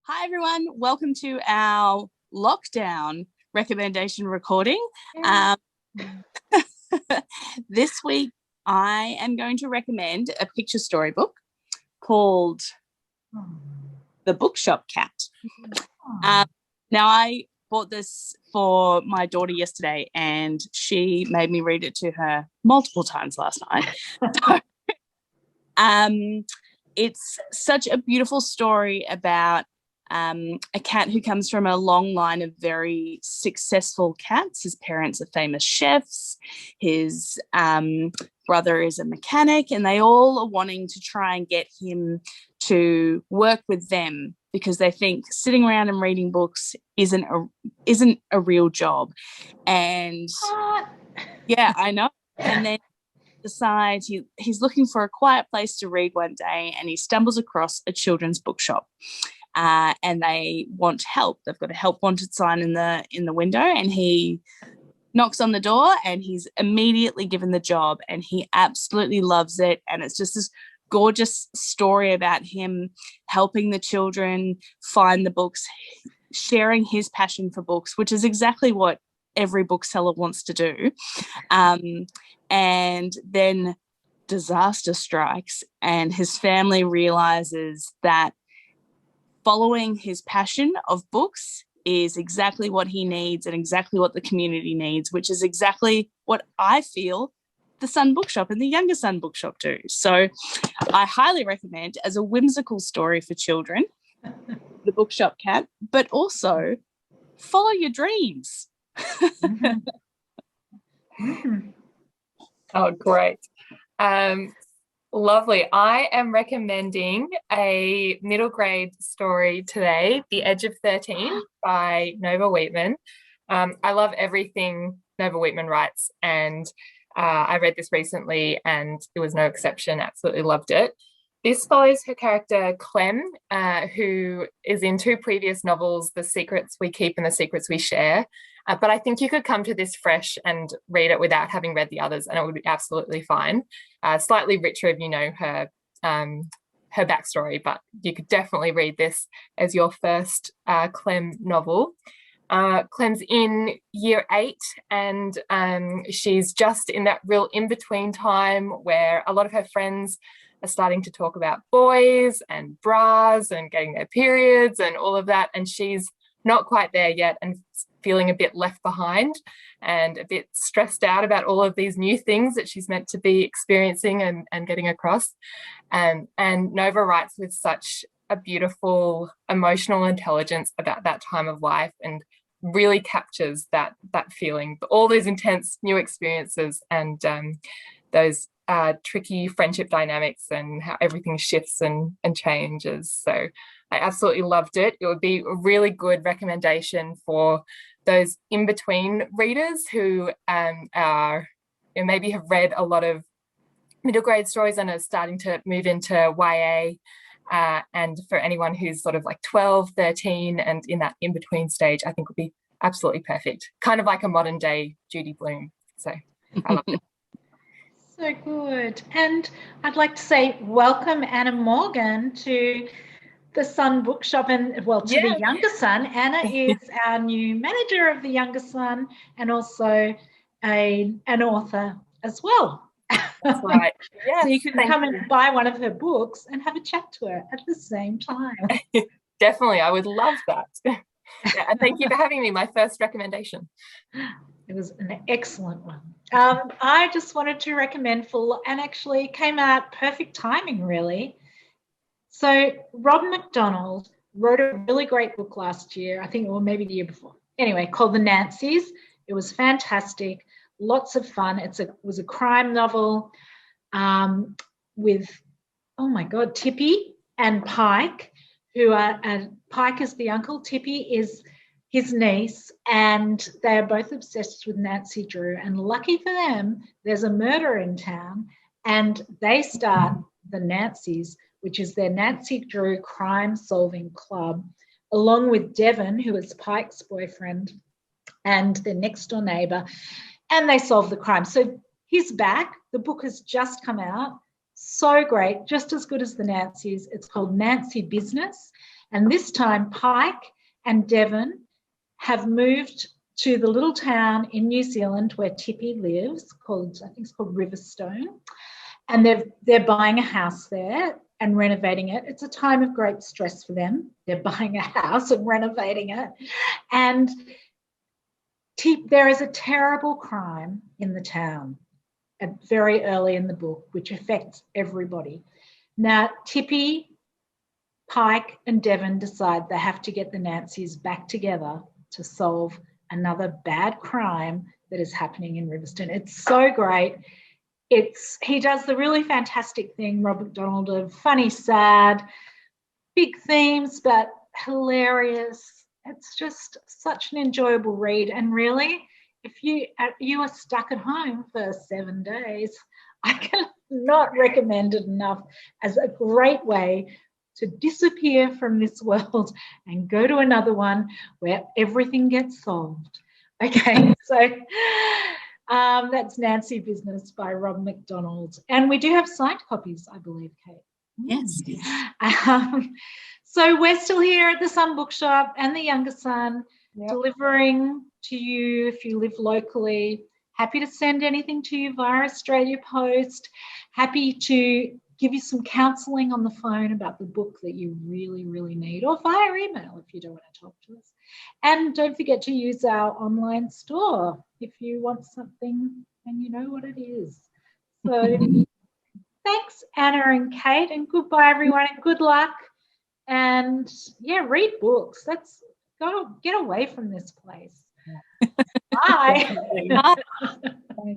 Hi, everyone. Welcome to our lockdown recommendation recording. This week, I am going to recommend a picture storybook called The Bookshop Cat. Now, I bought this for my daughter yesterday, and she made me read it to her multiple times last night. It's such a beautiful story about a cat who comes from a long line of very successful cats. His parents are famous chefs. His brother is a mechanic, and they all are wanting to try and get him to work with them because they think sitting around and reading books isn't a real job. And yeah, I know. And then decides he's looking for a quiet place to read one day, and he stumbles across a children's bookshop. And they want help. They've got a help wanted sign in the window, and he knocks on the door, and he's immediately given the job, and he absolutely loves it. And it's just this gorgeous story about him helping the children find the books, sharing his passion for books, which is exactly what every bookseller wants to do. And then disaster strikes, and his family realizes that following his passion of books is exactly what he needs and exactly what the community needs, which is exactly what I feel the Sun Bookshop and the Younger Sun Bookshop do. So I highly recommend, as a whimsical story for children, The Bookshop Cat, but also follow your dreams. Oh, great. Lovely. I am recommending a middle grade story today, The Edge of 13 by Nova Weetman. I love everything Nova Weetman writes, and I read this recently and it was no exception. Absolutely loved it. This follows her character Clem, who is in two previous novels, The Secrets We Keep and The Secrets We Share. But I think you could come to this fresh and read it without having read the others, and it would be absolutely fine. Slightly richer if you know her backstory, but you could definitely read this as your first Clem novel. Clem's in year 8, and she's just in that real in-between time where a lot of her friends are starting to talk about boys and bras and getting their periods and all of that, and she's not quite there yet and feeling a bit left behind and a bit stressed out about all of these new things that she's meant to be experiencing and getting across. And Nova writes with such a beautiful emotional intelligence about that time of life and really captures that feeling, all those intense new experiences and those tricky friendship dynamics and how everything shifts and changes. So I absolutely loved it. It would be a really good recommendation for those in-between readers who maybe have read a lot of middle grade stories and are starting to move into YA, and for anyone who's sort of like 12, 13 and in that in-between stage, I think would be absolutely perfect. Kind of like a modern day Judy Blume. So I loved it. So good. And I'd like to say welcome Anna Morgan to the Sun Bookshop and the Younger Sun. Anna is our new manager of the Younger Sun and also an author as well. That's right. Yes, so you can come and buy one of her books and have a chat to her at the same time. Definitely, I would love that. And thank you for having me, my first recommendation. It was an excellent one. I just wanted to recommend and actually came out perfect timing, really. So Rob McDonald wrote a really great book last year, I think, or maybe the year before. Anyway, called The Nancys. It was fantastic, lots of fun. It was a crime novel with, oh my God, Tippy and Pike, Pike is the uncle, Tippy is his niece, and they are both obsessed with Nancy Drew. And lucky for them, there's a murder in town, and they start the Nancys, which is their Nancy Drew crime-solving club, along with Devon, who is Pike's boyfriend, and their next-door neighbour, and they solve the crime. So he's back. The book has just come out. So great, just as good as the Nancys. It's called Nancy Business, And this time Pike and Devon have moved to the little town in New Zealand where Tippy lives, I think it's called Riverstone. And they're buying a house there and renovating it. It's a time of great stress for them. They're buying a house and renovating it. And there is a terrible crime in the town very early in the book, which affects everybody. Now, Tippy, Pike and Devon decide they have to get the Nancys back together to solve another bad crime that is happening in Riverstone. It's so great. He does the really fantastic thing, Rob McDonald, of funny, sad, big themes, but hilarious. It's just such an enjoyable read. And really, if you are stuck at home for 7 days, I cannot recommend it enough as a great way to disappear from this world and go to another one where everything gets solved. Okay, so that's Nancy Business by Rob McDonald. And we do have signed copies, I believe, Kate. Yes. So we're still here at the Sun Bookshop and the Younger Sun, delivering to you if you live locally. Happy to send anything to you via Australia Post. Happy to give you some counselling on the phone about the book that you really, really need, or via email if you don't want to talk to us. And don't forget to use our online store if you want something and you know what it is. So thanks, Anna and Kate, and goodbye, everyone, and good luck. And, read books. Let's go get away from this place. Bye. Bye.